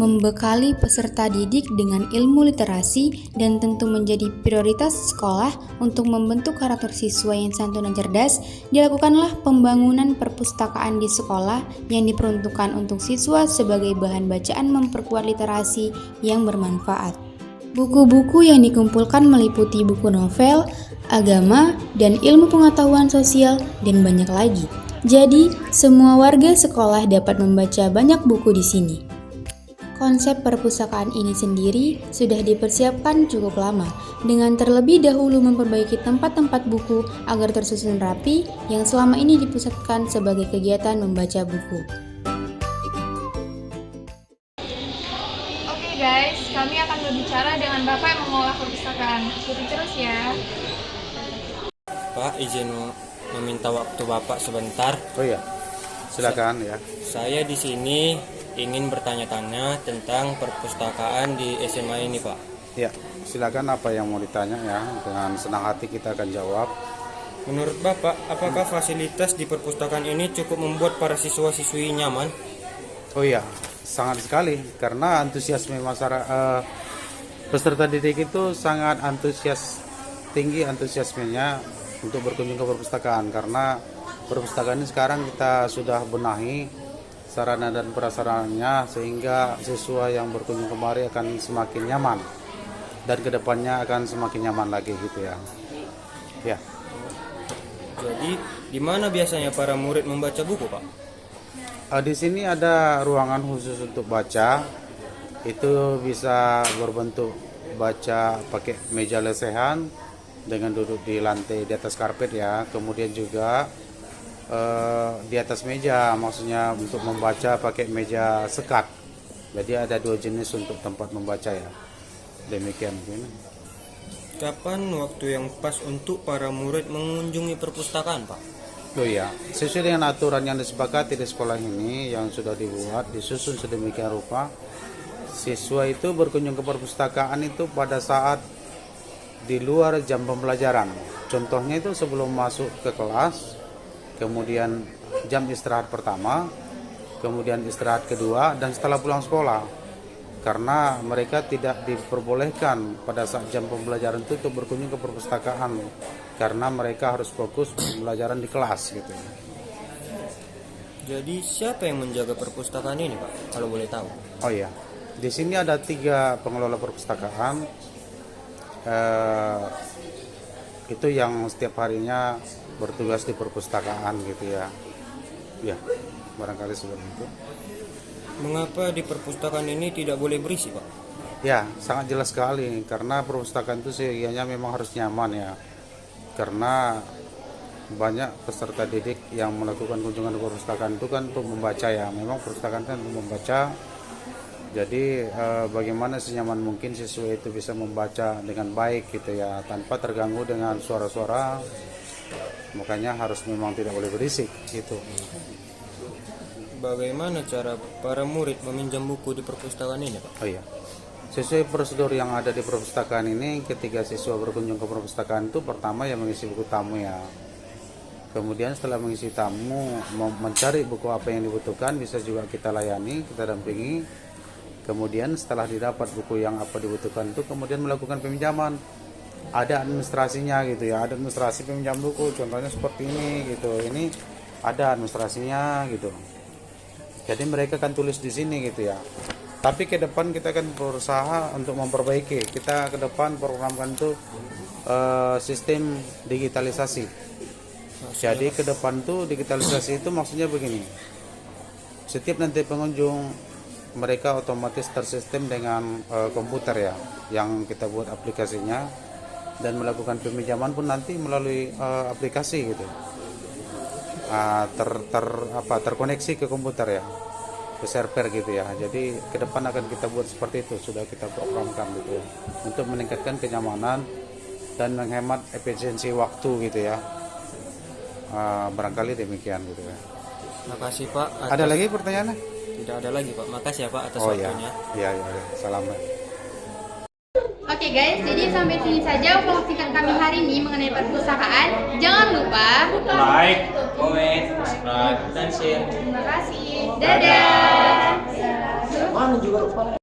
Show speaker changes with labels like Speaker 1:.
Speaker 1: membekali peserta didik dengan ilmu literasi dan tentu menjadi prioritas sekolah untuk membentuk karakter siswa yang santun dan cerdas, dilakukanlah pembangunan perpustakaan di sekolah yang diperuntukkan untuk siswa sebagai bahan bacaan memperkuat literasi yang bermanfaat. Buku-buku yang dikumpulkan meliputi buku novel, agama, dan ilmu pengetahuan sosial, dan banyak lagi. Jadi, semua warga sekolah dapat membaca banyak buku di sini. Konsep perpustakaan ini sendiri sudah dipersiapkan cukup lama, dengan terlebih dahulu memperbaiki tempat-tempat buku agar tersusun rapi yang selama ini dipusatkan sebagai kegiatan membaca buku.
Speaker 2: Oke guys, kami akan berbicara dengan Bapak yang mengelola perpustakaan. Ikuti terus ya.
Speaker 3: Pak, izin meminta waktu Bapak sebentar.
Speaker 4: Oh iya, silakan ya.
Speaker 3: Saya di sini ingin bertanya-tanya tentang perpustakaan di SMA ini, Pak.
Speaker 4: Ya, silakan apa yang mau ditanya ya. Dengan senang hati kita akan jawab.
Speaker 3: Menurut Bapak, apakah fasilitas di perpustakaan ini cukup membuat para siswa-siswi nyaman?
Speaker 4: Oh iya, sangat sekali karena antusiasme masyarakat peserta didik itu sangat tinggi antusiasmenya untuk berkunjung ke perpustakaan karena perpustakaan ini sekarang kita sudah benahi sarana dan prasarananya sehingga siswa yang berkunjung kemari akan semakin nyaman dan kedepannya akan semakin nyaman lagi gitu ya. Ya.
Speaker 3: Jadi, di mana biasanya para murid membaca buku, Pak?
Speaker 4: Di sini ada ruangan khusus untuk baca. Itu bisa berbentuk baca pakai meja lesehan dengan duduk di lantai di atas karpet ya. Kemudian juga di atas meja, maksudnya untuk membaca pakai meja sekat. Jadi ada dua jenis untuk tempat membaca ya. Demikian mungkin.
Speaker 3: Kapan waktu yang pas untuk para murid mengunjungi perpustakaan, Pak?
Speaker 4: Oh iya, sesuai dengan aturan yang disepakati di sekolah ini yang sudah dibuat, disusun sedemikian rupa, siswa itu berkunjung ke perpustakaan itu pada saat di luar jam pembelajaran. Contohnya itu sebelum masuk ke kelas, kemudian jam istirahat pertama, kemudian istirahat kedua, dan setelah pulang sekolah. Karena mereka tidak diperbolehkan pada saat jam pembelajaran itu untuk berkunjung ke perpustakaan, karena mereka harus fokus pembelajaran di kelas gitu.
Speaker 3: Jadi siapa yang menjaga perpustakaan ini, Pak? Kalau boleh tahu.
Speaker 4: Oh iya, di sini ada 3 pengelola perpustakaan. Itu yang setiap harinya bertugas di perpustakaan gitu ya. Ya, barangkali seperti itu.
Speaker 3: Mengapa di perpustakaan ini tidak boleh berisik, Pak?
Speaker 4: Ya, sangat jelas sekali karena perpustakaan itu sehingga memang harus nyaman ya. Karena banyak peserta didik yang melakukan kunjungan ke perpustakaan itu kan untuk membaca ya. Memang perpustakaan kan untuk membaca. Jadi bagaimana senyaman mungkin siswa itu bisa membaca dengan baik gitu ya, tanpa terganggu dengan suara-suara. Makanya harus memang tidak boleh berisik gitu.
Speaker 3: Bagaimana cara para murid meminjam buku di perpustakaan ini, Pak?
Speaker 4: Oh iya, sesuai prosedur yang ada di perpustakaan ini, ketika siswa berkunjung ke perpustakaan itu pertama yang mengisi buku tamu ya. Kemudian setelah mengisi tamu, mencari buku apa yang dibutuhkan, bisa juga kita layani, kita dampingi. Kemudian setelah didapat buku yang apa dibutuhkan itu, kemudian melakukan peminjaman. Ada administrasinya gitu ya, ada administrasi peminjam buku, contohnya seperti ini gitu. Ini ada administrasinya gitu. Jadi mereka akan tulis di sini gitu ya. Tapi ke depan kita akan berusaha untuk memperbaiki. Kita ke depan programkan itu sistem digitalisasi. Jadi ke depan tuh digitalisasi itu maksudnya begini. Setiap nanti pengunjung mereka otomatis tersistem dengan komputer ya, yang kita buat aplikasinya, dan melakukan peminjaman pun nanti melalui aplikasi gitu. Terkoneksi ke komputer ya, ke server gitu ya. Jadi ke depan akan kita buat seperti itu, sudah kita programkan gitu ya, untuk meningkatkan kenyamanan dan menghemat efisiensi waktu gitu ya. Barangkali demikian gitu ya.
Speaker 3: Makasih, Pak.
Speaker 4: Ada lagi pertanyaannya?
Speaker 3: Tidak ada lagi, Pak. Makasih ya, Pak, atas
Speaker 4: Oh ya,
Speaker 3: waktunya.
Speaker 4: ya. Salam.
Speaker 2: Oke guys, jadi sampai sini saja vlog singkat kami hari ini mengenai perpustakaan. Jangan lupa
Speaker 3: Like, comment, subscribe, dan share.
Speaker 2: Terima kasih. Dadah.
Speaker 5: mana juga rupanya.